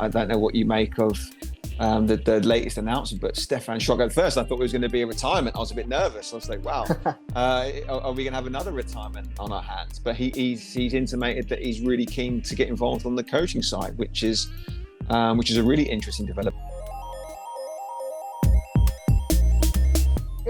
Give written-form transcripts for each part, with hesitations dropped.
I don't know what you make of the latest announcement, but Stefan Schrock, at first I thought it was going to be a retirement. I was a bit nervous. I was like, wow, are we going to have another retirement on our hands? But he's intimated that he's really keen to get involved on the coaching side, which is a really interesting development.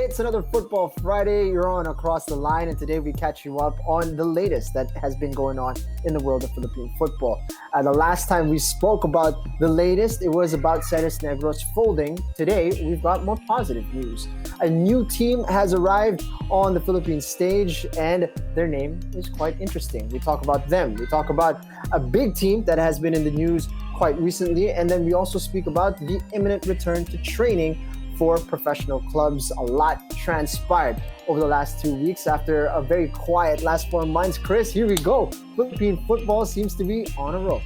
It's another Football Friday. You're on Across the Line, and today we catch you up on the latest that has been going on in the world of Philippine football. The last time we spoke about the latest, it was about Ceres Negros folding. Today, we've got more positive news. A new team has arrived on the Philippine stage, and their name is quite interesting. We talk about them. We talk about a big team that has been in the news quite recently, and then we also speak about the imminent return to training for professional clubs. A lot transpired over the last 2 weeks after a very quiet last 4 months. Chris, here we go. Philippine football seems to be on a roll.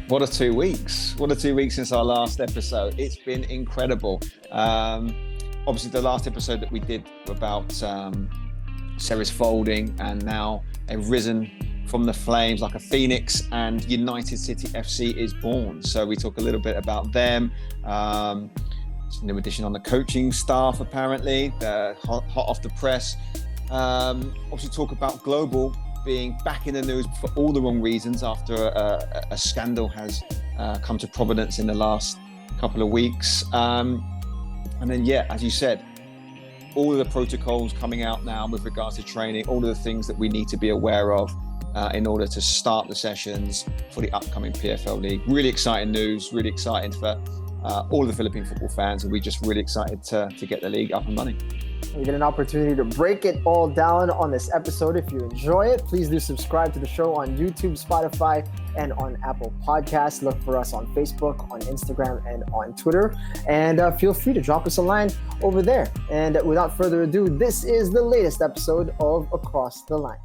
What a 2 weeks. What a 2 weeks since our last episode. It's been incredible. Obviously, the last episode that we did about Ceres folding, and now they've risen from the flames like a phoenix, and United City FC is born. So we talk a little bit about them. New addition on the coaching staff, apparently. They're hot off the press. Obviously talk about Global being back in the news for all the wrong reasons after a scandal has come to prominence in the last couple of weeks. And then, as you said, all of the protocols coming out now with regards to training, all of the things that we need to be aware of in order to start the sessions for the upcoming PFL League. Really exciting news, really exciting for all of the Philippine football fans, and we're just really excited to get the league up and running. We get an opportunity to break it all down on this episode. If you enjoy it, please do subscribe to the show on YouTube, Spotify, and on Apple Podcasts. Look for us on Facebook, on Instagram, and on Twitter. And feel free to drop us a line over there. And without further ado, this is the latest episode of Across the Line.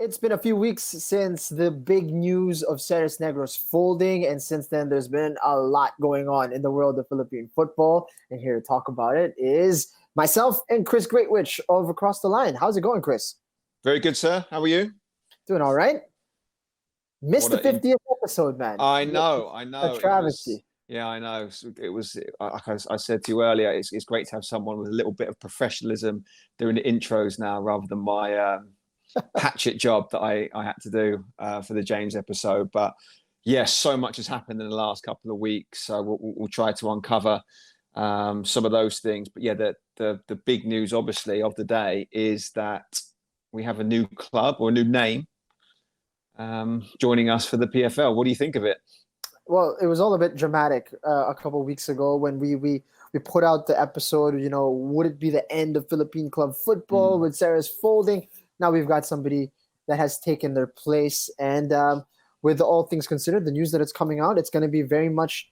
It's been a few weeks since the big news of Ceres Negros folding, and since then there's been a lot going on in the world of Philippine football. And here to talk about it is myself and Chris Greatwich of Across the Line. How's it going, Chris? Very good, sir. How are you? Doing all right. Missed the 50th episode, man. I know. A travesty. I know. It was, like I said to you earlier, it's great to have someone with a little bit of professionalism doing the intros now rather than my hatchet job that I had to do for the James episode. But yes, so much has happened in the last couple of weeks, so we'll try to uncover some of those things. But the big news obviously of the day is that we have a new club or a new name joining us for the PFL. What do you think of it? Well, it was all a bit dramatic a couple of weeks ago when we put out the episode, would it be the end of Philippine club football with Ceres folding? Now we've got somebody that has taken their place. And with all things considered, the news that it's coming out, it's going to be very much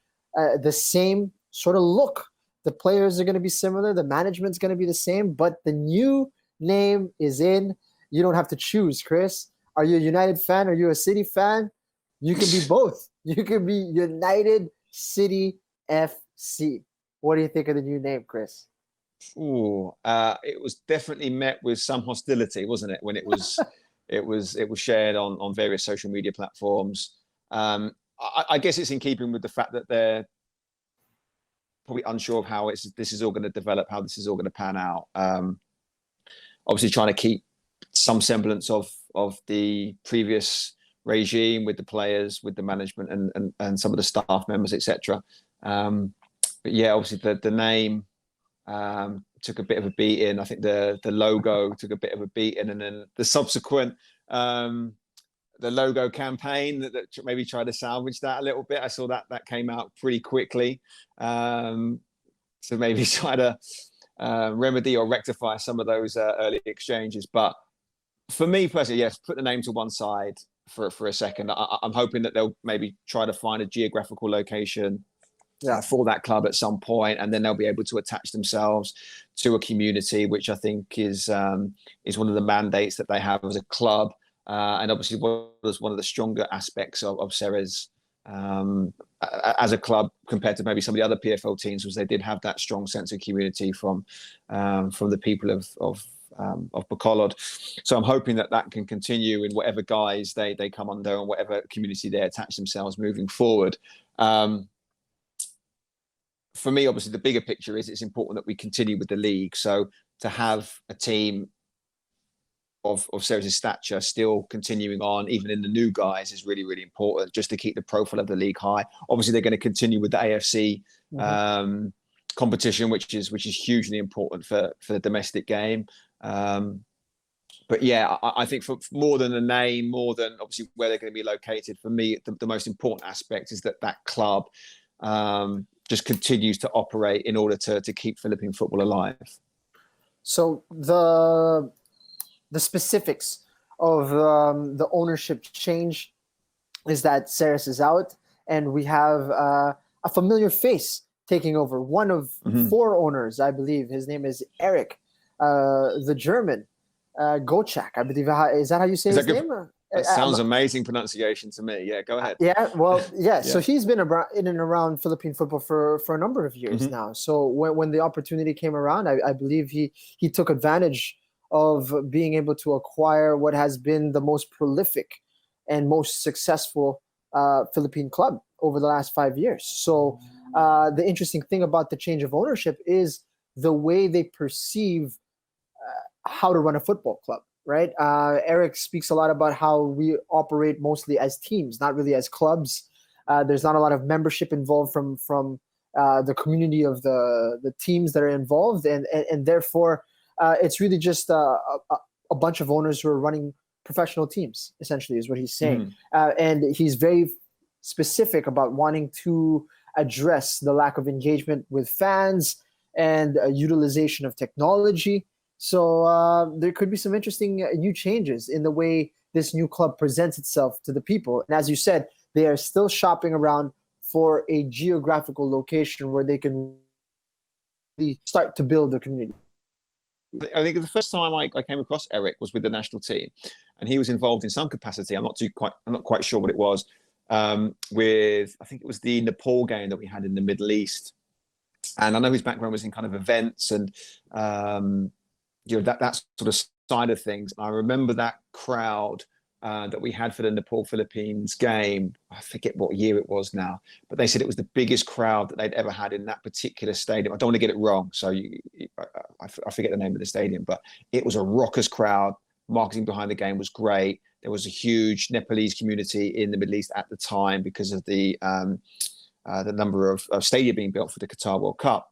the same sort of look. The players are going to be similar. The management's going to be the same. But the new name is in. You don't have to choose, Chris. Are you a United fan? Are you a City fan? You can be both. You can be United City FC. What do you think of the new name, Chris? It was definitely met with some hostility, wasn't it? When it was shared on various social media platforms. I guess it's in keeping with the fact that they're probably unsure of how this is all going to develop, how this is all going to pan out. Obviously, trying to keep some semblance of the previous regime with the players, with the management, and some of the staff members, etc. But obviously the name took a bit of a beating. I think the logo took a bit of a beating, and then the subsequent the logo campaign that maybe tried to salvage that a little bit. I saw that came out pretty quickly, so maybe try to remedy or rectify some of those early exchanges. But for me personally, yes, put the name to one side for a second. I'm hoping that they'll maybe try to find a geographical location for that club at some point, and then they'll be able to attach themselves to a community, which I think is one of the mandates that they have as a club, and obviously was one of the stronger aspects of Ceres as a club compared to maybe some of the other PFL teams, was they did have that strong sense of community from the people of Bacolod. So I'm hoping that can continue in whatever guise they come under and whatever community they attach themselves moving forward. For me, obviously, the bigger picture is it's important that we continue with the league. So to have a team of Ceres' stature still continuing on, even in the new guys, is really, really important just to keep the profile of the league high. Obviously, they're going to continue with the AFC competition, which is hugely important for the domestic game. But yeah, I think for more than a name, more than obviously where they're going to be located, for me, the most important aspect is that club just continues to operate in order to keep Philippine football alive. So the specifics of the ownership change is that Ceres is out, and we have a familiar face taking over. One of four owners, I believe. His name is Eric, the German. Gochak, I believe. Is that how you say his name? That sounds amazing pronunciation to me. Yeah, go ahead. Yeah, well, yeah. So he's been in and around Philippine football for a number of years now. So when the opportunity came around, I believe he took advantage of being able to acquire what has been the most prolific and most successful Philippine club over the last 5 years. So the interesting thing about the change of ownership is the way they perceive how to run a football club. Right. Eric speaks a lot about how we operate mostly as teams, not really as clubs. There's not a lot of membership involved from the community of the teams that are involved. And therefore, it's really just a bunch of owners who are running professional teams, essentially, is what he's saying. And he's very specific about wanting to address the lack of engagement with fans and utilization of technology. So there could be some interesting new changes in the way this new club presents itself to the people. And as you said, they are still shopping around for a geographical location where they can really start to build a community. I think the first time I came across Eric was with the national team, and he was involved in some capacity. I'm not quite sure what it was. With, I think it was the Nepal game that we had in the Middle East, and I know his background was in kind of events and that sort of side of things. I remember that crowd that we had for the Nepal Philippines game. I forget what year it was now, but they said it was the biggest crowd that they'd ever had in that particular stadium. I don't want to get it wrong, so I forget the name of the stadium, but it was a raucous crowd. Marketing behind the game was great. There was a huge Nepalese community in the Middle East at the time because of the number of stadium being built for the Qatar World Cup.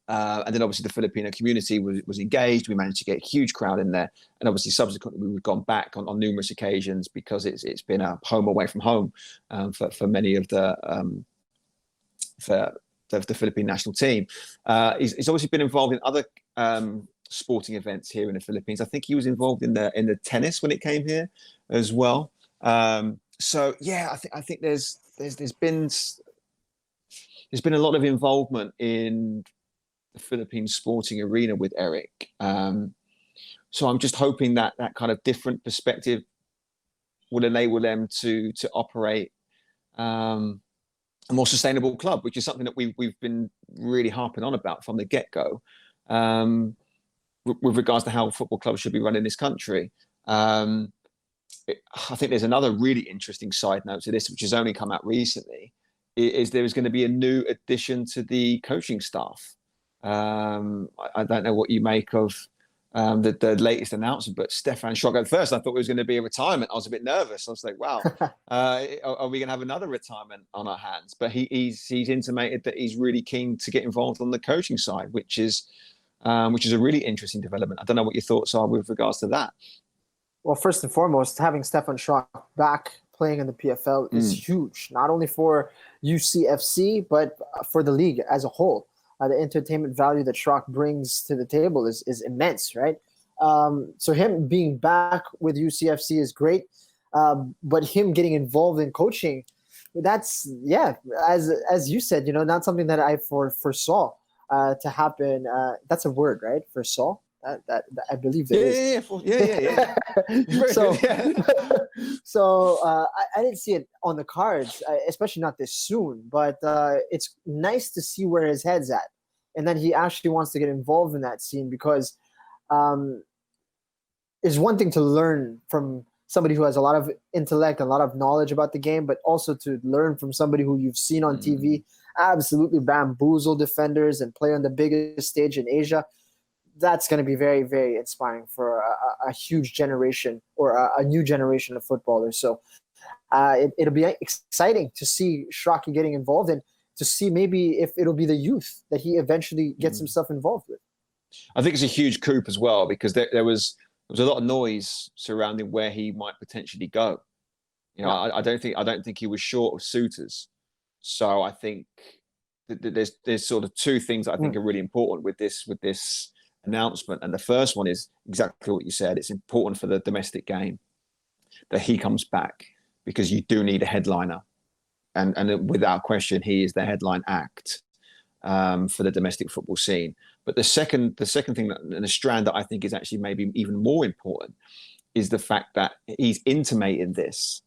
And then obviously the Filipino community was engaged. We managed to get a huge crowd in there. And obviously subsequently we've gone back on numerous occasions because it's been a home away from home for many of the Philippine national team. He's obviously been involved in other sporting events here in the Philippines. I think he was involved in the tennis when it came here as well. So yeah, I think there's been a lot of involvement in the Philippine sporting arena with Eric. So I'm just hoping that kind of different perspective will enable them to operate a more sustainable club, which is something that we've been really harping on about from the get-go with regards to how football clubs should be run in this country. I think there's another really interesting side note to this, which has only come out recently, is there is going to be a new addition to the coaching staff. I don't know what you make of the latest announcement, but Stefan Schrock, at first I thought it was going to be a retirement. I was a bit nervous. I was like, wow, are we going to have another retirement on our hands? But he's intimated that he's really keen to get involved on the coaching side, which is a really interesting development. I don't know what your thoughts are with regards to that. Well, first and foremost, having Stefan Schrock back playing in the PFL is huge, not only for UCFC, but for the league as a whole. The entertainment value that Schrock brings to the table is immense, right? So him being back with UCFC is great, but him getting involved in coaching, that's, as you said, not something that I foresaw to happen. That's a word, right? Foresaw? That I believe there is. Yeah. So I didn't see it on the cards, especially not this soon. But it's nice to see where his head's at, and then he actually wants to get involved in that scene because um, is one thing to learn from somebody who has a lot of intellect, a lot of knowledge about the game, but also to learn from somebody who you've seen on TV absolutely bamboozle defenders and play on the biggest stage in Asia. That's going to be very, very inspiring for a huge generation or a new generation of footballers. So it'll be exciting to see Schrock getting involved and to see maybe if it'll be the youth that he eventually gets himself involved with. I think it's a huge coup as well, because there was a lot of noise surrounding where he might potentially go. You know, I don't think he was short of suitors. So I think there's sort of two things that I think are really important with this announcement. And the first one is exactly what you said. It's important for the domestic game that he comes back, because you do need a headliner. And without question, he is the headline act for the domestic football scene. But the second thing and a strand that I think is actually maybe even more important is the fact that he's intimating this.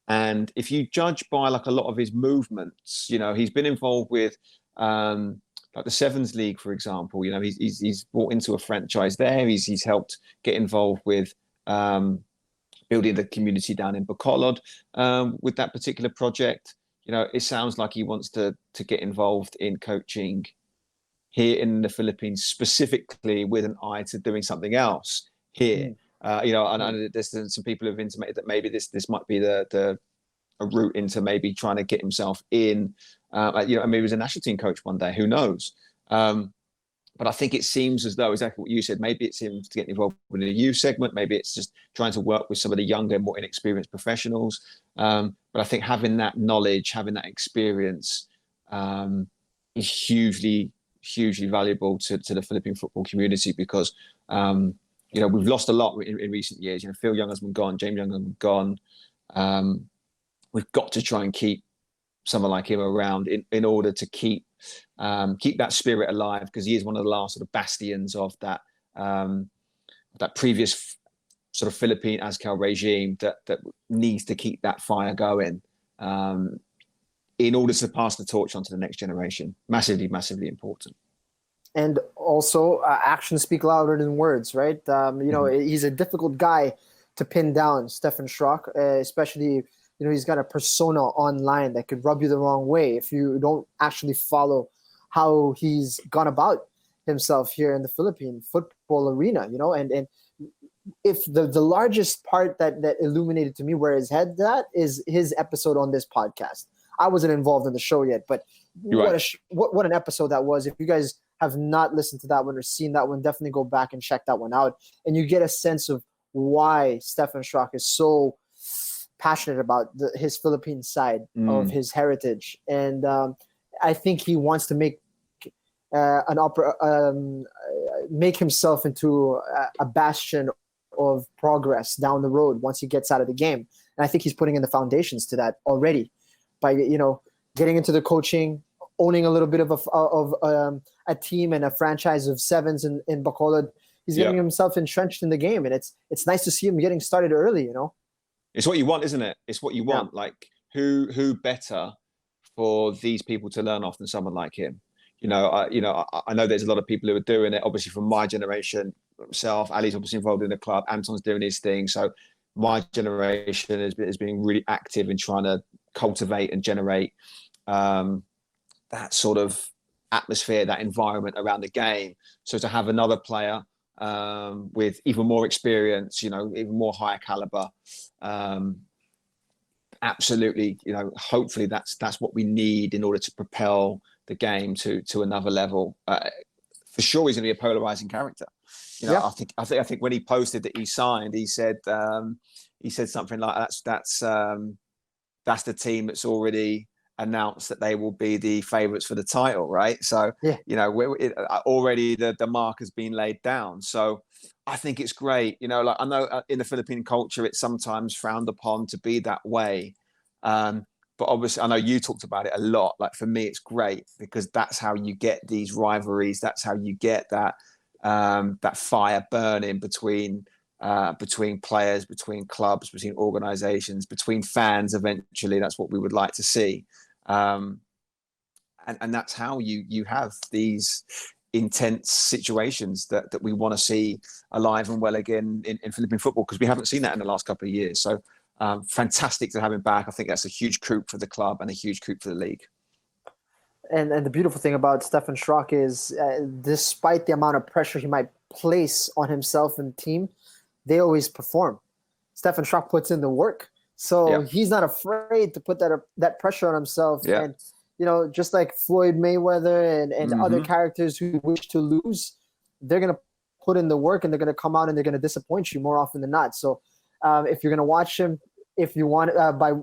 And if you judge by like a lot of his movements, you know, he's been involved with like the Sevens League, for example. You know, he's brought into a franchise there. He's helped get involved with building the community down in Bacolod with that particular project. You know, it sounds like he wants to get involved in coaching here in the Philippines, specifically with an eye to doing something else here. You know, and there's some people who've intimated that maybe this might be a route into maybe trying to get himself in. You know, maybe he was a national team coach one day. Who knows? But I think it seems as though, exactly what you said, maybe it's him to get involved with the youth segment. Maybe it's just trying to work with some of the younger, more inexperienced professionals. But I think having that knowledge, having that experience is hugely, hugely valuable to the Philippine football community, because, you know, we've lost a lot in recent years. You know, Phil Young has been gone, James Young has been gone. We've got to try and keep someone like him around in order to keep that spirit alive, because he is one of the last sort of bastions of that previous sort of Philippine Azkal regime that needs to keep that fire going in order to pass the torch on to the next generation. Massively, massively important. And also, actions speak louder than words, right? You know, he's a difficult guy to pin down, Stefan Schrock, especially. You know, he's got a persona online that could rub you the wrong way if you don't actually follow how he's gone about himself here in the Philippine football arena, you know. And if the largest part that illuminated to me where his head's at is his episode on this podcast. I wasn't involved in the show yet, but what an episode that was. If you guys have not listened to that one or seen that one, definitely go back and check that one out. And you get a sense of why Stefan Schrock is so passionate about his Philippine side of his heritage, and I think he wants to make make himself into a bastion of progress down the road once he gets out of the game. And I think he's putting in the foundations to that already by, you know, getting into the coaching, owning a little bit of a team and a franchise of sevens in Bacolod. He's getting himself entrenched in the game, and it's nice to see him getting started early, you know. It's what you want, isn't it? It's what you want. Yeah. Like, who better for these people to learn off than someone like him? You know, I know there's a lot of people who are doing it. Obviously, from my generation, myself, Ali's obviously involved in the club. Anton's doing his thing. So my generation is being really active in trying to cultivate and generate that sort of atmosphere, that environment around the game. So to have another player with even more experience, you know, even more higher caliber. Absolutely, you know, hopefully that's what we need in order to propel the game to another level. For sure, he's going to be a polarizing character. You know, I think when he posted that he signed, he said something like that's the team that's already announced that they will be the favourites for the title, right? So, you know, already the mark has been laid down. So I think it's great. You know, like I know in the Philippine culture, it's sometimes frowned upon to be that way. But obviously, I know you talked about it a lot. Like for me, it's great because that's how you get these rivalries. That's how you get that fire burning between players, between clubs, between organizations, between fans. Eventually, that's what we would like to see. And that's how you have these intense situations that we want to see alive and well again in Philippine football, because we haven't seen that in the last couple of years. So fantastic to have him back. I think that's a huge coup for the club and a huge coup for the league. And the beautiful thing about Stefan Schrock is, despite the amount of pressure he might place on himself and team, they always perform. Stefan Schrock puts in the work, so he's not afraid to put that pressure on himself. Yeah. And just like Floyd Mayweather and other characters who wish to lose, they're gonna put in the work and they're gonna come out and they're gonna disappoint you more often than not. So if you're gonna watch him, if you want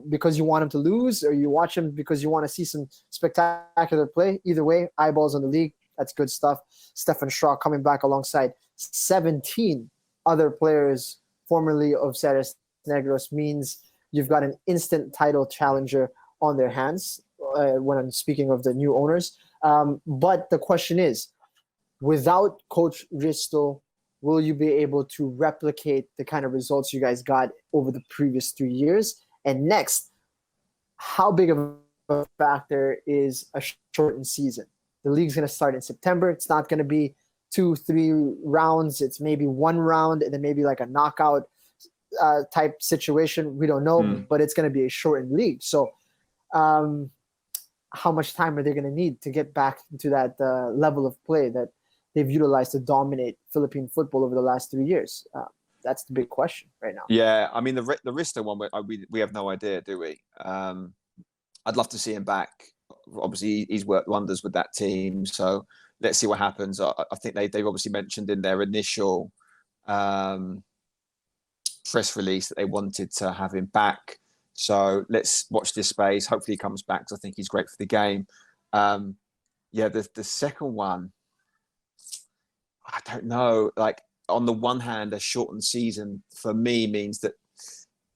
because you want him to lose, or you watch him because you want to see some spectacular play, either way, eyeballs on the league. That's good stuff. Stefan Schrock coming back alongside 17 other players formerly of Ceres Negros means you've got an instant title challenger on their hands when I'm speaking of the new owners. But the question is, without Coach Risto, will you be able to replicate the kind of results you guys got over the previous 3 years? And next, how big of a factor is a shortened season? The league's going to start in September. It's not going to be 2-3 rounds. It's maybe one round and then maybe like a knockout type situation. We don't know, but it's going to be a shortened league. So how much time are they going to need to get back to that level of play that they've utilized to dominate Philippine football over the last 3 years? That's the big question right now. Yeah, I mean, the Risto one, we have no idea, do we? I'd love to see him back. Obviously, he's worked wonders with that team. So let's see what happens. I think they've obviously mentioned in their initial press release that they wanted to have him back. So let's watch this space. Hopefully he comes back, because I think he's great for the game. The second one, I don't know. Like, on the one hand, a shortened season for me means that,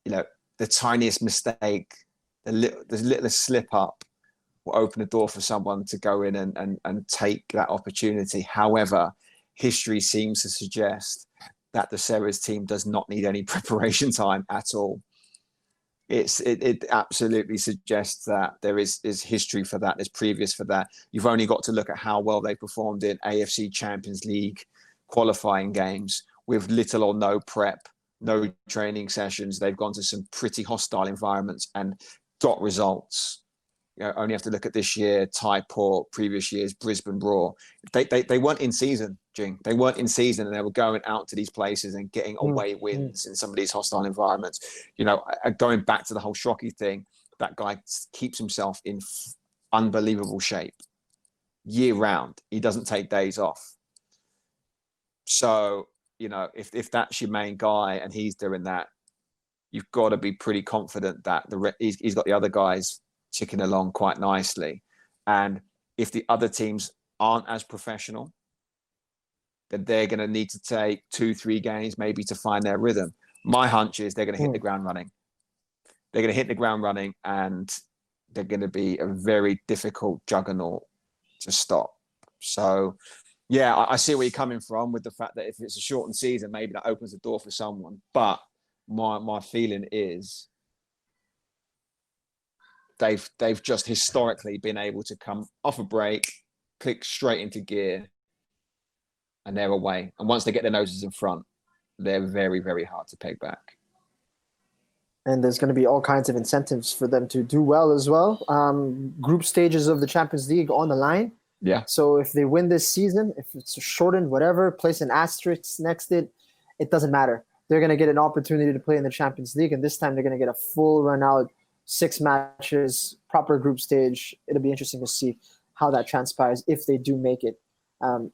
the tiniest mistake, the littlest slip up will open the door for someone to go in and take that opportunity. However, history seems to suggest that the Ceres team does not need any preparation time at all. It absolutely suggests that there is history for that. There's previous for that. You've only got to look at how well they performed in AFC Champions League qualifying games with little or no prep, no training sessions. They've gone to some pretty hostile environments and got results. Only have to look at this year, Thai Port, previous years, Brisbane Roar. They weren't in season, Jing. They weren't in season, and they were going out to these places and getting away wins in some of these hostile environments. Going back to the whole Schrocky thing, that guy keeps himself in unbelievable shape year round. He doesn't take days off. So, if that's your main guy and he's doing that, you've got to be pretty confident that he's got the other guys ticking along quite nicely. And if the other teams aren't as professional, then they're going to need to take 2-3 games maybe to find their rhythm. My hunch is they're going to hit the ground running. They're going to hit the ground running, and they're going to be a very difficult juggernaut to stop. So, yeah, I see where you're coming from with the fact that if it's a shortened season, maybe that opens the door for someone. But my feeling is they've just historically been able to come off a break, click straight into gear, and they're away. And once they get their noses in front, they're very, very hard to peg back. And there's going to be all kinds of incentives for them to do well as well. Group stages of the Champions League on the line. Yeah. So if they win this season, if it's shortened, whatever, place an asterisk next to it, it doesn't matter. They're going to get an opportunity to play in the Champions League, and this time they're going to get a full run out, 6 matches, proper group stage. It'll be interesting to see how that transpires if they do make it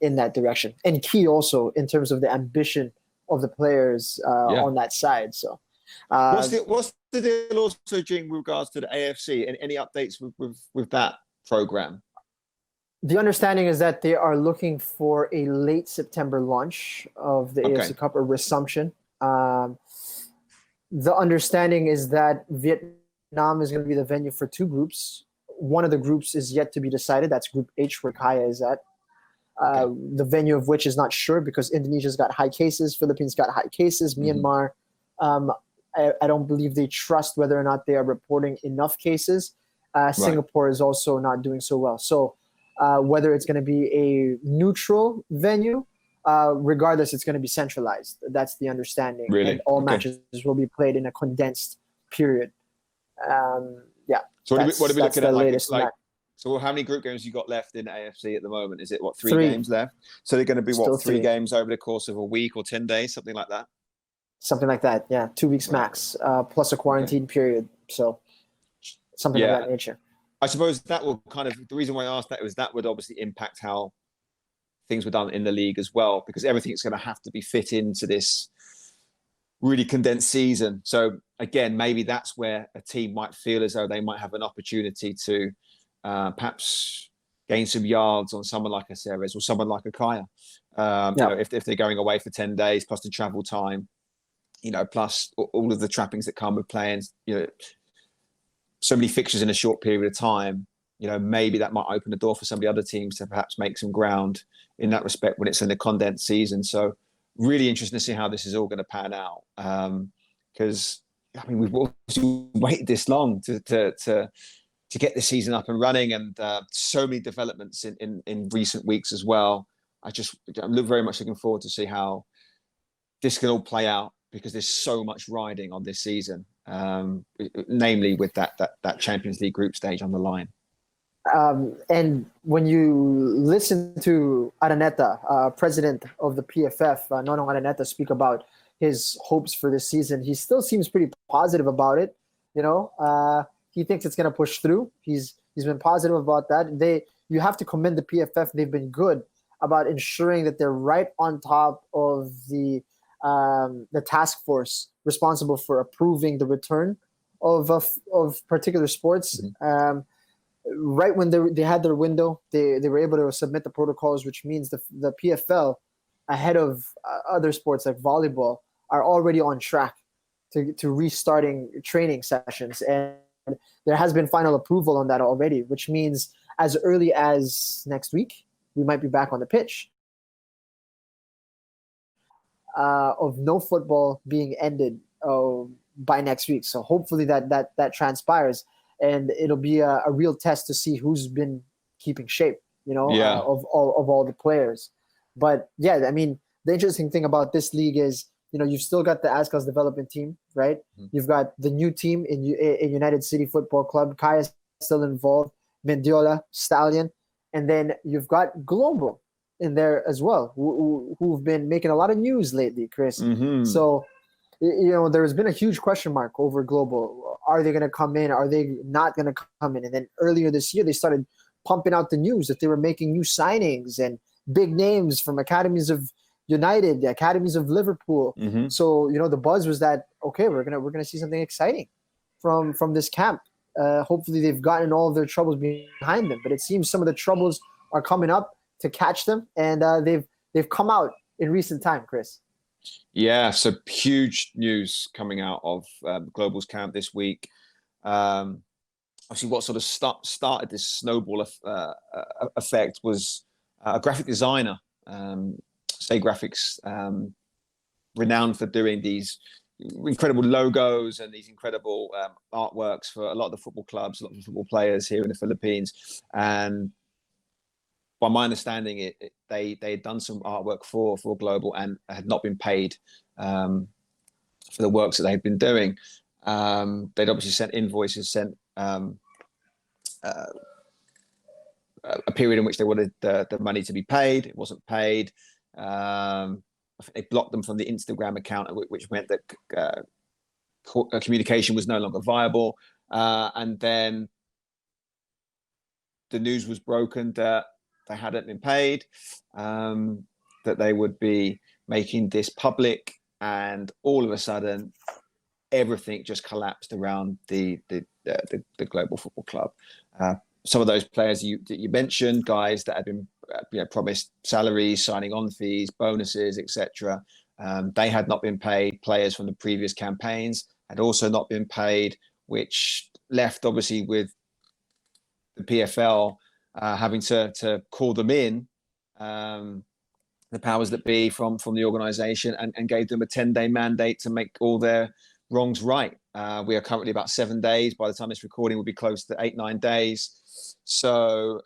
in that direction. And key also in terms of the ambition of the players on that side. So, what's the deal also, Jing, with regards to the AFC? And any updates with that program? The understanding is that they are looking for a late September launch of the AFC Cup, or resumption. The understanding is that Vietnam is going to be the venue for 2 groups. One of the groups is yet to be decided. That's Group H, where Kaya is at. The venue of which is not sure, because Indonesia's got high cases, Philippines got high cases, Myanmar, I don't believe they trust whether or not they are reporting enough cases. Singapore is also not doing so well. So whether it's going to be a neutral venue. Regardless, it's going to be centralized. That's the understanding. Really? And all Okay. matches will be played in a condensed period. Yeah. So what are we looking at? Match. So how many group games you got left in AFC at the moment? Is it three Three. games left? So they're going to be Still three three. games over the course of a week or 10 days, something like that? Something like that, yeah. 2 weeks max, plus a quarantine period. So something of that nature. I suppose that will the reason why I asked that was that would obviously impact how things were done in the league as well, because everything's going to have to be fit into this really condensed season. So again, maybe that's where a team might feel as though they might have an opportunity to perhaps gain some yards on someone like a Ceres or someone like a Kaya. If they're going away for 10 days plus the travel time, plus all of the trappings that come with playing, so many fixtures in a short period of time, maybe that might open the door for some of the other teams to perhaps make some ground in that respect when it's in a condensed season. So really interesting to see how this is all going to pan out. Because we've also waited this long to get this season up and running, and so many developments in recent weeks as well. I'm very much looking forward to see how this can all play out, because there's so much riding on this season, namely with that Champions League group stage on the line. And when you listen to Araneta, president of the PFF, Nonong Araneta, speak about his hopes for this season, he still seems pretty positive about it. He thinks it's going to push through. He's been positive about that. You have to commend the PFF. They've been good about ensuring that they're right on top of the task force responsible for approving the return of particular sports. Mm-hmm. Right when they had their window, they were able to submit the protocols, which means the PFL, ahead of other sports like volleyball, are already on track to restarting training sessions. And there has been final approval on that already, which means as early as next week, we might be back on the pitch. Of no football being ended by next week. So hopefully that transpires. And it'll be a real test to see who's been keeping shape, of all the players. But yeah, the interesting thing about this league is, you've still got the Azkals development team, right? Mm-hmm. You've got the new team in United City Football Club. Kaya's still involved. Mendiola, Stallion. And then you've got Global in there as well, who've been making a lot of news lately, Chris. Mm-hmm. So, there's been a huge question mark over Global. Are they going to come in? Are they not going to come in? And then earlier this year, they started pumping out the news that they were making new signings and big names from academies of United, academies of Liverpool. Mm-hmm. So, the buzz was that, okay, we're gonna see something exciting from this camp. Hopefully they've gotten all of their troubles behind them. But it seems some of the troubles are coming up to catch them, and they've come out in recent time, Chris. Yeah, so huge news coming out of Global's camp this week. Obviously, what sort of started this snowball effect was a graphic designer, Say Graphics, renowned for doing these incredible logos and these incredible artworks for a lot of the football clubs, a lot of the football players here in the Philippines. And by my understanding, they had done some artwork for Global and had not been paid for the works that they had been doing. They'd obviously sent invoices, sent a period in which they wanted the money to be paid. It wasn't paid. I think they blocked them from the Instagram account, which meant that communication was no longer viable. And then the news was broken that they hadn't been paid, that they would be making this public, and all of a sudden, everything just collapsed around the Global Football Club. Some of those players that you mentioned, guys that had been promised salaries, signing on fees, bonuses, etc. They had not been paid. Players from the previous campaigns had also not been paid, which left obviously with the PFL having to call them in, the powers that be from the organisation, and gave them a 10-day mandate to make all their wrongs right. We are currently about 7 days. By the time this recording, we'll be close to 8-9 days. So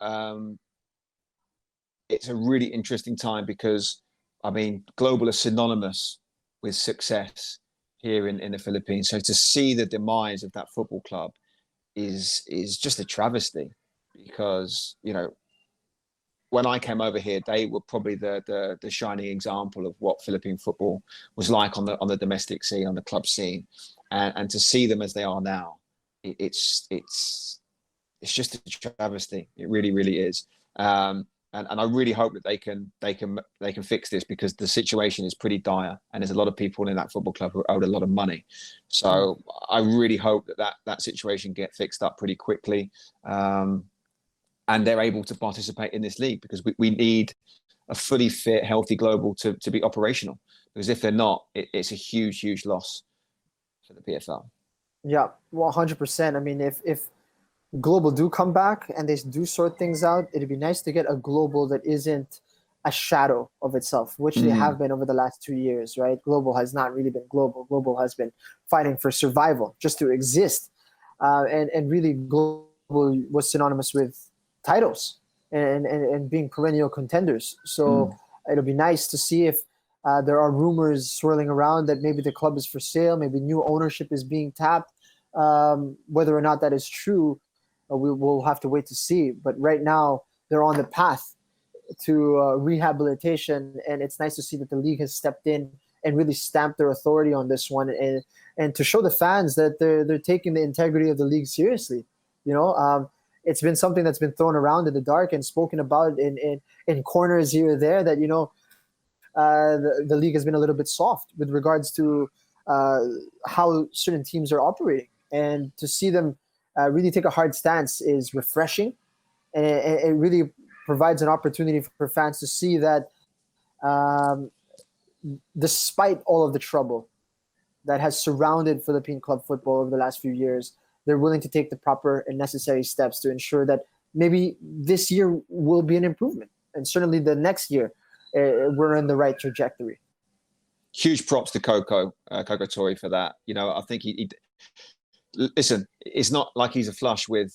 it's a really interesting time because, I mean, global is synonymous with success here in the Philippines. So to see the demise of that football club is just a travesty, because, you know, when I came over here, they were probably the shining example of what Philippine football was like on the domestic scene, on the club scene, and to see them as they are now, it's just a travesty. It really, really is. And I really hope that they can fix this, because the situation is pretty dire, and there's a lot of people in that football club who are owed a lot of money. So I really hope that situation get fixed up pretty quickly, and they're able to participate in this league, because we need a fully fit, healthy Global to be operational. Because if they're not, it's a huge, huge loss for the PFL. Yeah, 100%. I mean, if Global do come back and they do sort things out, it'd be nice to get a Global that isn't a shadow of itself, which they have been over the last 2 years, right? Global has not really been Global. Global has been fighting for survival, just to exist. And really, Global was synonymous with titles and being perennial contenders. So it'll be nice to see if there are rumors swirling around that maybe the club is for sale, maybe new ownership is being tapped. Whether or not that is true, we will have to wait to see. But right now, they're on the path to rehabilitation, and it's nice to see that the league has stepped in and really stamped their authority on this one, and to show the fans that they're taking the integrity of the league seriously. You know, it's been something that's been thrown around in the dark and spoken about in corners here or there, that, you know, the league has been a little bit soft with regards to how certain teams are operating, and to see them really take a hard stance is refreshing, and it really provides an opportunity for fans to see that despite all of the trouble that has surrounded Philippine club football over the last few years, they're willing to take the proper and necessary steps to ensure that maybe this year will be an improvement, and certainly the next year we're in the right trajectory. Huge props to Coco Torre for that. You know, I think he listen, it's not like he's a flush with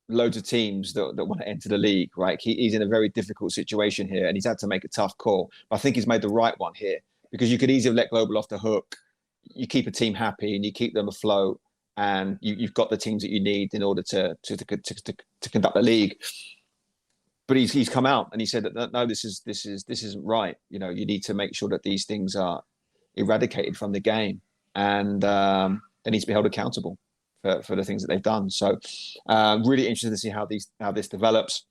loads of teams that want to enter the league, right? He's in a very difficult situation here, and he's had to make a tough call. But I think he's made the right one here, because you could easily let Global off the hook. You keep a team happy and you keep them afloat, and you've got the teams that you need in order to conduct the league. But he's come out and he said that no, this isn't right. You know, you need to make sure that these things are eradicated from the game, and they need to be held accountable for the things that they've done. So really interested to see how this develops.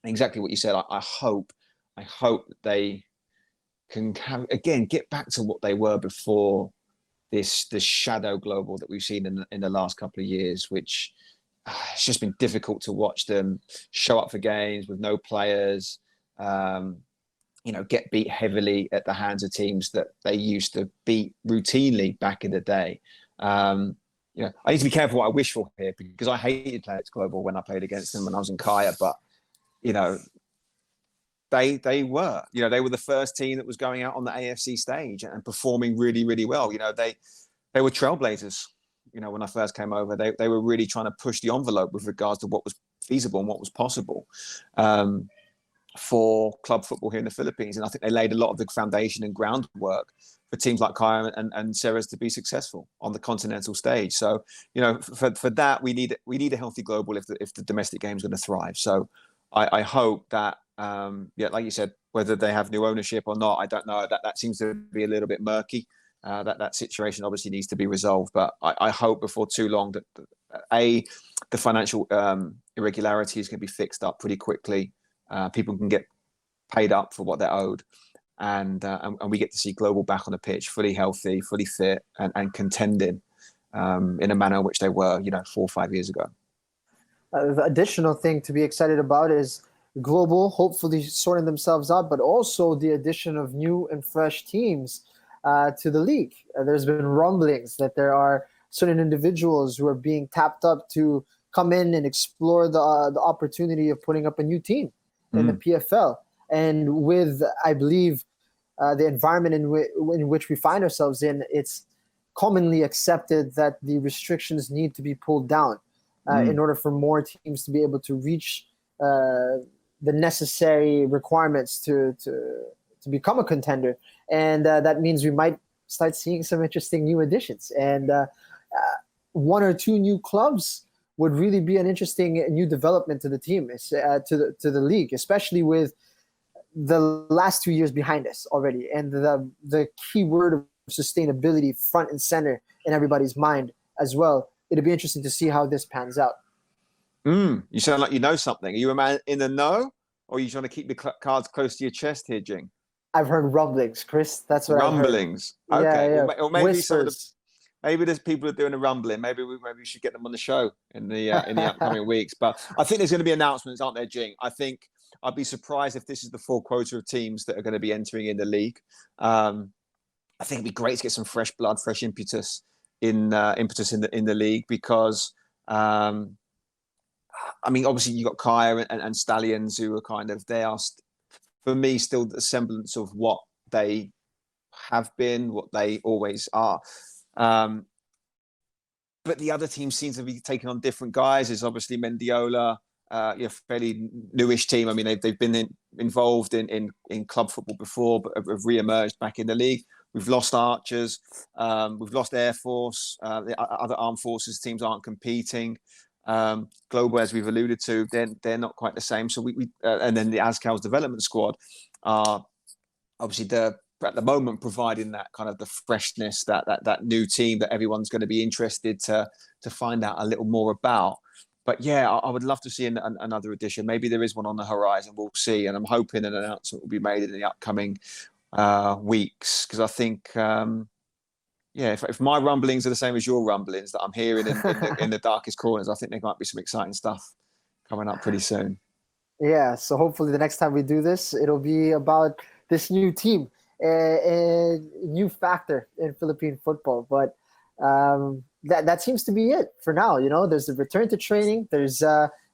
Exactly what you said. I hope that they can get back to what they were before this shadow Global that we've seen in the last couple of years, which it's just been difficult to watch them show up for games with no players, you know, get beat heavily at the hands of teams that they used to beat routinely back in the day. You know, I need to be careful what I wish for here, because I hated playing at Global when I played against them when I was in Kaya. But, you know, they were the first team that was going out on the AFC stage and performing really, really well. You know, they were trailblazers. You know, when I first came over, they were really trying to push the envelope with regards to what was feasible and what was possible for club football here in the Philippines. And I think they laid a lot of the foundation and groundwork for teams like Kaya and Ceres to be successful on the continental stage. So, you know, for that, we need a healthy Global if the domestic game is going to thrive. So I hope that, like you said, whether they have new ownership or not, I don't know. That seems to be a little bit murky. That situation obviously needs to be resolved. But I hope before too long that the financial irregularities can be fixed up pretty quickly. People can get paid up for what they're owed, and we get to see Global back on the pitch, fully healthy, fully fit, and contending in a manner in which they were, 4 or 5 years ago. The additional thing to be excited about is Global hopefully sorting themselves out, but also the addition of new and fresh teams to the league. There's been rumblings that there are certain individuals who are being tapped up to come in and explore the opportunity of putting up a new team in the PFL. And with, I believe, the environment in which we find ourselves in, it's commonly accepted that the restrictions need to be pulled down in order for more teams to be able to reach the necessary requirements to become a contender, and that means we might start seeing some interesting new additions, and one or two new clubs would really be an interesting new development to the team, to the league, especially with the last 2 years behind us already, and the key word of sustainability front and center in everybody's mind as well. It'll be interesting to see how this pans out. You sound like you know something. Are you a man in the know, or are you trying to keep the cards close to your chest here, Jing? I've heard rumblings, Chris. That's what rumblings. I've heard. Okay, Yeah. or maybe Whispers. maybe there's people who are doing a rumbling. Maybe we should get them on the show in the upcoming weeks. But I think there's going to be announcements, aren't there, Jing? I think I'd be surprised if this is the full quota of teams that are going to be entering in the league. I think it'd be great to get some fresh blood, fresh impetus in the league, because I mean, obviously you got Kaya and Stallions, who are kind of, they are for me still the semblance of what they have been, what they always are. But the other team seems to be taking on different guys. There's obviously Mendiola, fairly newish team. I mean, they've been involved in club football before, but have re-emerged back in the league. We've lost Archers, we've lost Air Force. The other armed forces teams aren't competing. Global, as we've alluded to, they're not quite the same. So we and then the Azkals development squad are obviously at the moment providing that kind of the freshness, that new team that everyone's going to be interested to find out a little more about. But yeah, I would love to see another edition. Maybe there is one on the horizon. We'll see, and I'm hoping an announcement will be made in the upcoming weeks, because I think if my rumblings are the same as your rumblings that I'm hearing in the darkest corners, I think there might be some exciting stuff coming up pretty soon. Yeah, so hopefully the next time we do this, it'll be about this new team, a new factor in Philippine football. But that seems to be it for now. There's the return to training. There's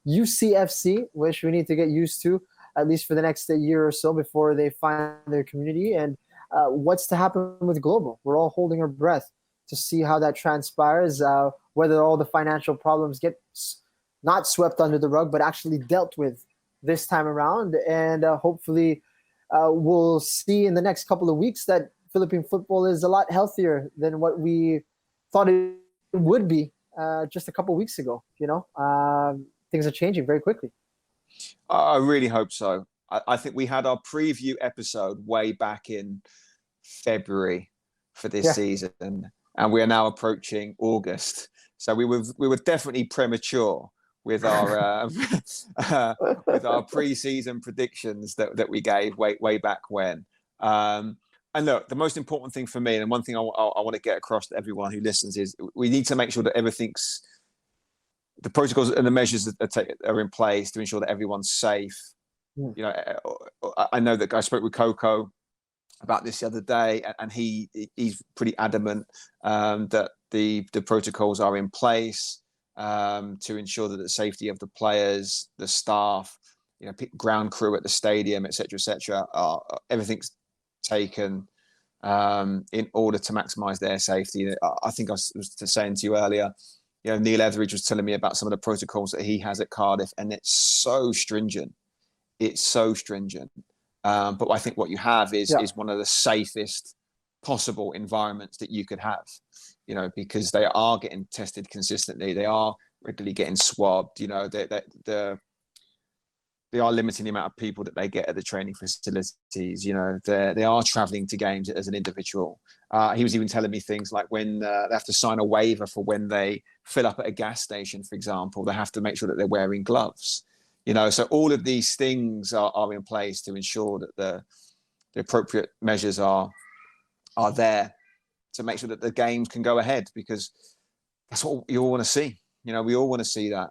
UCFC, which we need to get used to, at least for the next year or so before they find their community. And what's to happen with Global? We're all holding our breath to see how that transpires, whether all the financial problems get not swept under the rug, but actually dealt with this time around. And hopefully we'll see in the next couple of weeks that Philippine football is a lot healthier than what we thought it would be just a couple of weeks ago. Things are changing very quickly. I really hope so. I think we had our preview episode way back in February for this season, and we are now approaching August. So we were definitely premature with our with our pre-season predictions that we gave way back when. And look, the most important thing for me, and one thing I want to get across to everyone who listens, is we need to make sure that everything's, the protocols and the measures that are in place to ensure that everyone's safe. I know that I spoke with Coco about this the other day, and he's pretty adamant that the protocols are in place to ensure that the safety of the players, the staff, ground crew at the stadium, etc., everything's taken in order to maximise their safety. I think I was saying to you earlier, Neil Etheridge was telling me about some of the protocols that he has at Cardiff, and it's so stringent. It's so stringent. But I think what you have is one of the safest possible environments that you could have, because they are getting tested consistently. They are regularly getting swabbed. They are limiting the amount of people that they get at the training facilities. They are traveling to games as an individual. He was even telling me things like when they have to sign a waiver for when they fill up at a gas station, for example, they have to make sure that they're wearing gloves. So all of these things are in place to ensure that the appropriate measures are there to make sure that the games can go ahead, because that's what you all want to see. We all want to see that.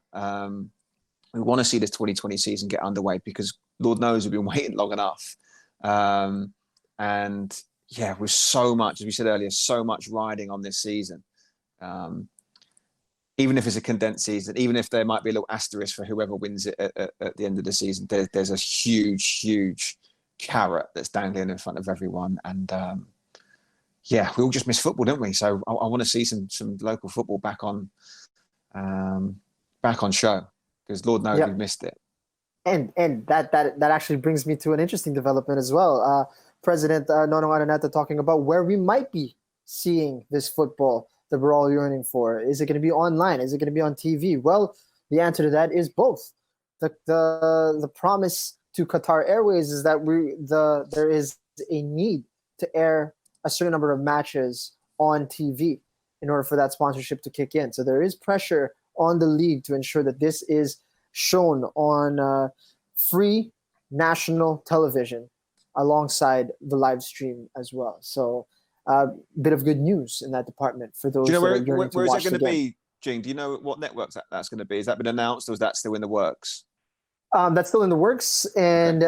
We want to see this 2020 season get underway, because Lord knows we've been waiting long enough. And yeah, with so much, as we said earlier, so much riding on this season. Even if it's a condensed season, even if there might be a little asterisk for whoever wins it at the end of the season, there's a huge, huge carrot that's dangling in front of everyone. And we all just miss football, don't we? So I want to see some local football back on show, because Lord knows we've missed it. And that actually brings me to an interesting development as well. President Nono Araneta talking about where we might be seeing this football that we're all yearning for. Is it going to be online? Is it going to be on TV? Well, the answer to that is both. The promise to Qatar Airways is that there is a need to air a certain number of matches on TV in order for that sponsorship to kick in. So there is pressure on the league to ensure that this is shown on free national television alongside the live stream as well. So a bit of good news in that department for those Do you know that are yearning to where is watch that going to the game. be, Jing? Do you know what networks that's going to be? Has that been announced, or is that still in the works? That's still in the works, and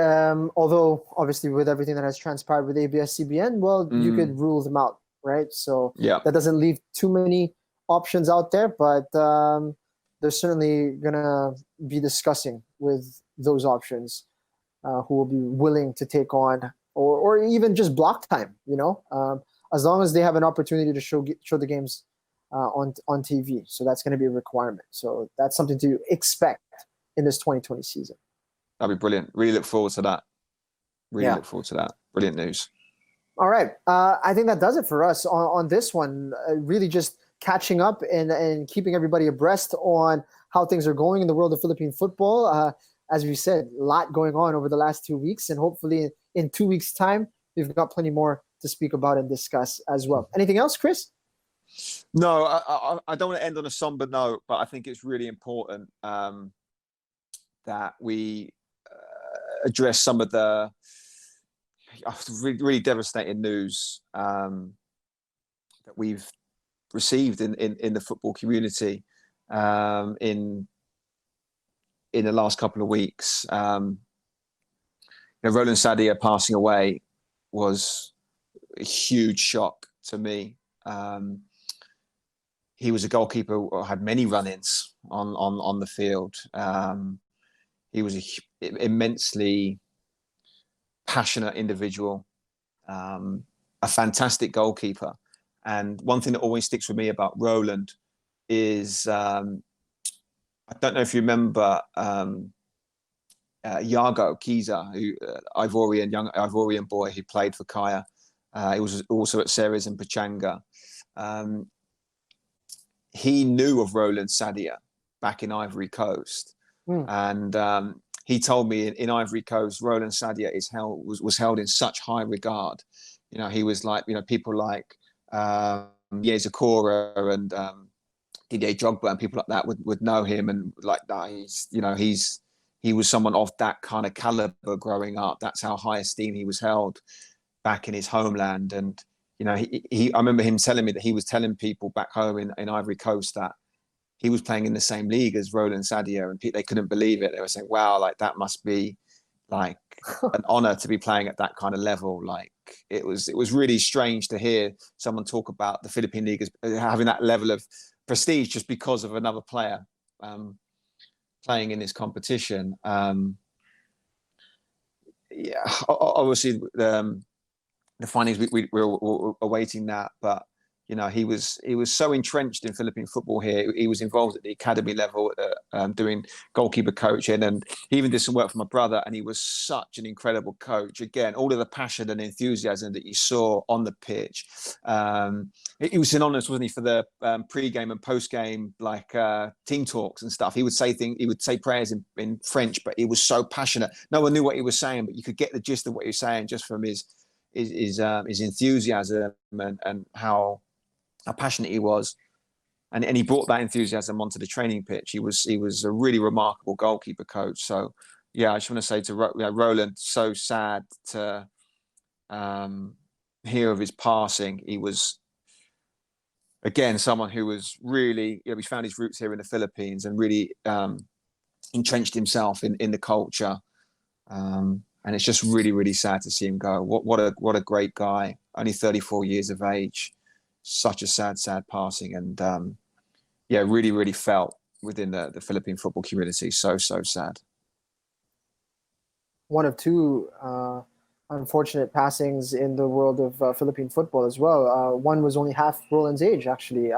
although obviously with everything that has transpired with ABS-CBN, well, you could rule them out, right? So Yeah. that doesn't leave too many options out there, but they're certainly gonna be discussing with those options who will be willing to take on or even just block time, as long as they have an opportunity to show the games on TV. So that's going to be a requirement. So that's something to expect in this 2020 season. That'd be brilliant. Really look forward to that. Look forward to that. Brilliant news. All right. I think that does it for us on this one. Really just catching up and keeping everybody abreast on how things are going in the world of Philippine football. As we said, a lot going on over the last 2 weeks, and hopefully in 2 weeks' time, we've got plenty more to speak about and discuss as well. Anything else, Chris? No, I don't want to end on a somber note, but I think it's really important that we address some of the really devastating news that we've received in the football community in the last couple of weeks. Roland Sadia passing away was a huge shock to me. He was a goalkeeper who had many run-ins on the field. He was an immensely passionate individual, a fantastic goalkeeper. And one thing that always sticks with me about Roland is, I don't know if you remember Yago Kiza, who young Ivorian boy who played for Kaya. He was also at Ceres and Pachanga. He knew of Roland Sadia back in Ivory Coast. And he told me in Ivory Coast, Roland Sadia was held in such high regard. He was like, people like Yezakora and Didier Drogba and people like that would know him, and like that he was someone of that kind of caliber growing up. That's how high esteem he was held back in his homeland. And I remember him telling me that he was telling people back home in Ivory Coast that he was playing in the same league as Roland Sadia, and they couldn't believe it. They were saying, wow, like that must be like an honor to be playing at that kind of level. Like it was really strange to hear someone talk about the Philippine League as having that level of prestige just because of another player playing in this competition. Obviously the findings we're awaiting that, but he was so entrenched in Philippine football here. He was involved at the academy level, doing goalkeeper coaching, and he even did some work for my brother. And he was such an incredible coach. Again, all of the passion and enthusiasm that you saw on the pitch. He was synonymous, wasn't he, for the pre-game and post-game team talks and stuff. He would say prayers in French, but he was so passionate. No one knew what he was saying, but you could get the gist of what he was saying just from his enthusiasm and how passionate he was, and he brought that enthusiasm onto the training pitch. He was a really remarkable goalkeeper coach. So I just want to say to Roland, so sad to hear of his passing. He was again someone who was really he found his roots here in the Philippines and really entrenched himself in the culture. And it's just really, really sad to see him go. What a great guy. Only 34 years of age. Such a sad passing. And really, really felt within the Philippine football community. So sad. One of two unfortunate passings in the world of Philippine football as well. One was only half Roland's age, actually.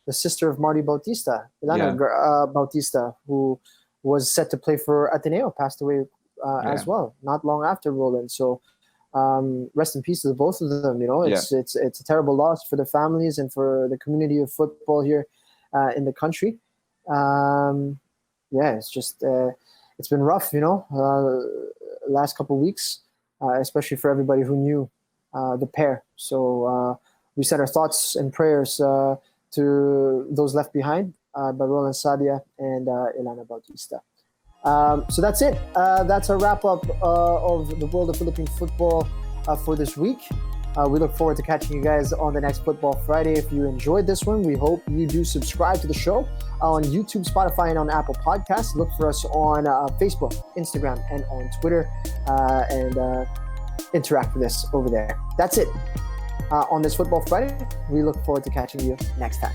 The sister of Marty Bautista, Ilana Bautista, who was set to play for Ateneo, passed away as well, not long after Roland. So rest in peace to the both of them. It's a terrible loss for the families and for the community of football here in the country. It's just it's been rough, last couple of weeks, especially for everybody who knew the pair. So we send our thoughts and prayers to those left behind by Roland Sadia and Ilana Bautista. So that's it. That's a wrap-up of the world of Philippine football for this week. We look forward to catching you guys on the next Football Friday. If you enjoyed this one, we hope you do subscribe to the show on YouTube, Spotify, and on Apple Podcasts. Look for us on Facebook, Instagram, and on Twitter, and interact with us over there. That's it on this Football Friday. We look forward to catching you next time.